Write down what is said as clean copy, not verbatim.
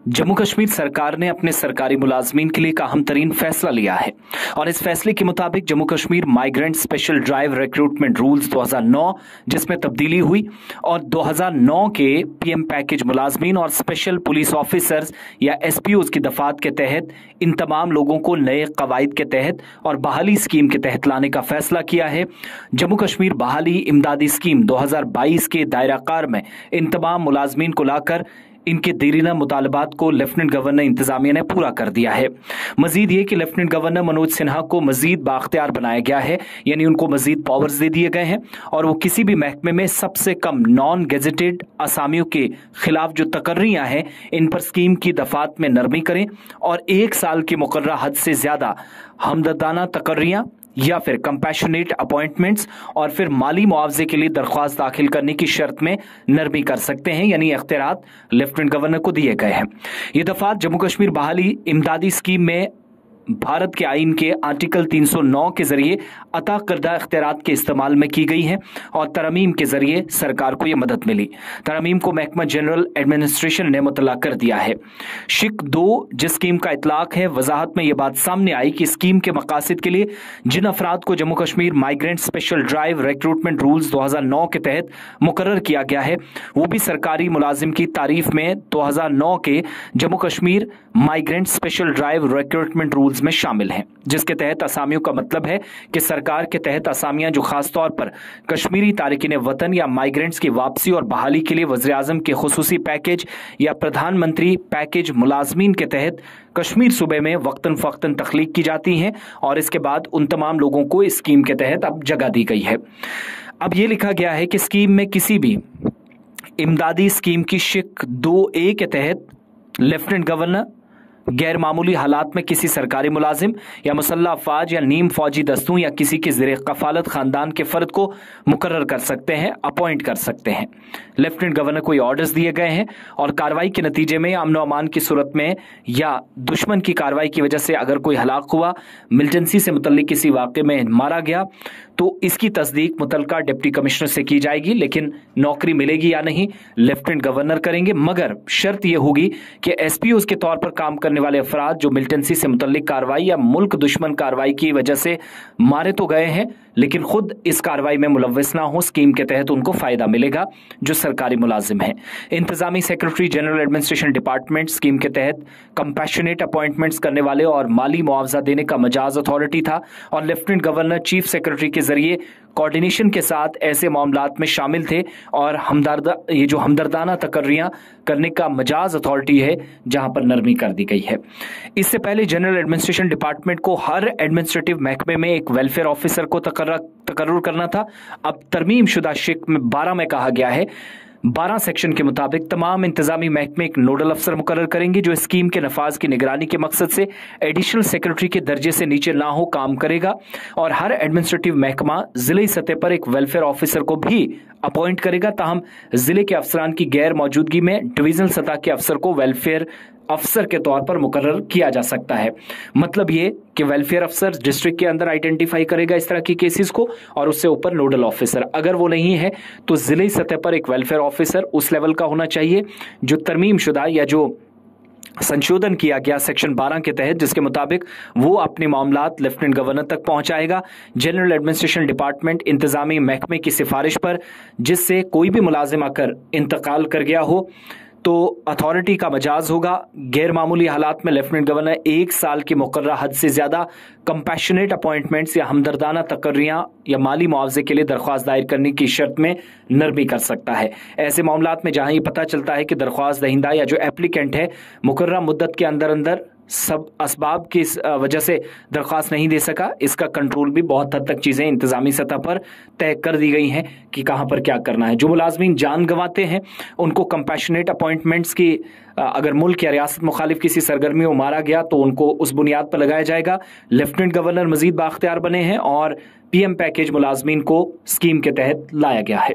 जम्मू कश्मीर सरकार ने अपने सरकारी मुलाजमीन के लिए एक अहम तरीन फैसला लिया है और इस फैसले के मुताबिक Jammu Kashmir migrant special drive recruitment rules 2009 जिसमें तब्दीली हुई और 2009 के पीएम पैकेज मुलाजमीन और स्पेशल पुलिस ऑफिसर्स या एसपीओज की दफात के तहत इन तमाम लोगों को नए कवायद के तहत और बहाली स्कीम के तहत लाने का फैसला किया है। जम्मू कश्मीर बहाली इमदादी स्कीम 2022 के दायराकार में इन तमाम मुलाजमीन को लाकर इनके देरीना मुतालबात को लेफ्टिनेंट गवर्नर इंतजामिया ने पूरा कर दिया है। मजीद ये कि लेफ्टिनेंट गवर्नर मनोज सिन्हा को मजीद बाख्तियार बनाया गया है, यानी उनको मजीद पावर्स दे दिए गए हैं और वो किसी भी महकमे में सबसे कम नॉन गेजेटेड असामियों के खिलाफ जो तकर्रियां हैं इन पर स्कीम की दफात में नरमी करें और 1 साल की मुकर्ररा हद से ज्यादा हमदर्दाना तकर्रियां या फिर कंपैशनेट अपॉइंटमेंट्स और फिर माली मुआवजे के लिए दरख्वास्त दाखिल करने की शर्त में नरमी कर सकते हैं, यानी इख्तियारात लेफ्टिनेंट गवर्नर को दिए गए हैं। ये दफात जम्मू कश्मीर बहाली इमदादी स्कीम में भारत के आईन के आर्टिकल 309 के जरिए अता करदा इख्तियारात के इस्तेमाल में की गई है और तरमीम के जरिए सरकार को यह मदद मिली। तरमीम को महकमा जनरल एडमिनिस्ट्रेशन ने मुतल्ला कर दिया है। शिक 2 जिस स्कीम का इतलाक है, वजाहत में यह बात सामने आई कि स्कीम के मकासद के लिए जिन अफराद को Jammu Kashmir migrant special drive recruitment rules 2009 के तहत मुकर्रर किया गया है, वो भी सरकारी मुलाजिम की तारीफ में 2009 के Jammu Kashmir migrant special drive recruitment rules में शामिल हैं, जिसके तहत असामियों का मतलब है कि सरकार के तहत असामियां जो खास तौर पर कश्मीरी तारिकीन वतन या माइग्रेंट्स की वापसी और बहाली के लिए वज़ीर आज़म के खुसूसी पैकेज या प्रधानमंत्री पैकेज मुलाजमीन के तहत कश्मीर सूबे में वक्तन फ़क्तन तख्लीक की जाती हैं और इसके बाद उन तमाम लोगों को इस स्कीम के तहत अब जगह दी गई है। अब यह लिखा गया है कि स्कीम में किसी भी इमदादी स्कीम की शिक 2A के तहत लेफ्टिनेंट गवर्नर गैर मामूली हालात में किसी सरकारी मुलाजिम या मुसल्लह अफवाज या नीम फौजी दस्तों या किसी के ज़ेरे कफालत खानदान के फर्द को मुकर्रर कर सकते हैं, अपॉइंट कर सकते हैं। लेफ्टिनेंट गवर्नर को ये ऑर्डर्स दिए गए हैं और कार्रवाई के नतीजे में अमन व अमान की सूरत में या दुश्मन की कार्रवाई की वजह से अगर कोई हलाक हुआ, मिलिटेंसी से मुतल्लिक किसी वाक़े में मारा गया, तो इसकी तस्दीक मुतलका डिप्टी कमिश्नर से की जाएगी, लेकिन नौकरी मिलेगी या नहीं लेफ्टिनेंट गवर्नर करेंगे, मगर शर्त यह होगी कि एसपीओज के तौर पर काम करने वाले अफराद जो मिलिटेंसी से मुतल्लिक कार्रवाई या मुल्क दुश्मन कार्रवाई की वजह से मारे तो गए हैं लेकिन खुद इस कार्रवाई में मुलव्वस ना हो, स्कीम के तहत उनको फायदा मिलेगा जो सरकारी मुलाजिम हैं। इंतजामी secretary general administration department scheme के तहत कंपैशनेट अपॉइंटमेंट्स करने वाले और माली मुआवजा देने का मजाज अथॉरिटी था और लेफ्टिनेंट गवर्नर चीफ सेक्रेटरी के जरिए कोऑर्डिनेशन के साथ ऐसे मामलात में शामिल थे और ये जो हमदर्दाना तकर्रियां करने का मजाज अथॉरिटी है जहां पर नरमी कर दी गई है। इससे पहले जनरल एडमिनिस्ट्रेशन डिपार्टमेंट को हर एडमिनिस्ट्रेटिव महकमे में एक वेलफेयर ऑफिसर को तकर्रुर करना था। अब तरमीम शुदा शिक में 12 में कहा गया है 12 सेक्शन के मुताबिक तमाम इंतजामी महकमे एक नोडल अफसर मुकर्रर करेंगे जो स्कीम के नफाज की निगरानी के मकसद से एडिशनल सेक्रेटरी के दर्जे से नीचे ना हो काम करेगा और हर एडमिनिस्ट्रेटिव महकमा जिले सतह पर एक वेलफेयर ऑफिसर को भी अपॉइंट करेगा। ताहम जिले के अफसरान की गैर मौजूदगी में डिवीजनल सतह के अफसर को वेलफेयर अफसर के तौर पर मुकर्रर किया जा सकता है। मतलब ये कि वेलफेयर अफसर डिस्ट्रिक्ट के अंदर आइडेंटिफाई करेगा इस तरह की केसेस को और उससे ऊपर नोडल ऑफिसर, अगर वो नहीं है तो जिले सतह पर एक वेलफेयर ऑफिसर उस लेवल का होना चाहिए जो तरमीम शुदा या जो संशोधन किया गया सेक्शन 12 के तहत, जिसके मुताबिक वो अपने मामलात लेफ्टिनेंट गवर्नर तक पहुंचाएगा। जनरल एडमिनिस्ट्रेशन डिपार्टमेंट इंतजामी महकमे की सिफारिश पर जिससे कोई भी मुलाजिम आकर इंतकाल कर गया हो तो अथॉरिटी का मजाज होगा। गैर मामूली हालात में लेफ्टिनेंट गवर्नर 1 साल की मुकर्ररा हद से ज्यादा कंपैशनेट अपॉइंटमेंट्स या हमदर्दाना तकर्रियां या माली मुआवजे के लिए दरख्वास्त दायर करने की शर्त में नरमी कर सकता है। ऐसे मामलात में जहां ये पता चलता है कि दरख्वास्त दहिंदा या जो एप्लीकेंट है मुकर्ररा मुद्दत के अंदर अंदर सब असबाब की वजह से दरख्वास्त नहीं दे सका, इसका कंट्रोल भी बहुत हद तक चीज़ें इंतजामी सतह पर तय कर दी गई हैं कि कहाँ पर क्या करना है। जो मुलाजमीन जान गंवाते हैं उनको कंपैशनेट अपॉइंटमेंट्स की अगर मुल्क या रियासत मुखालिफ किसी सरगर्मी में मारा गया तो उनको उस बुनियाद पर लगाया जाएगा। लेफ्टिनेंट गवर्नर मजीद बाख्तियार बने हैं और पीएम पैकेज मुलाजमीन को स्कीम के तहत लाया गया है।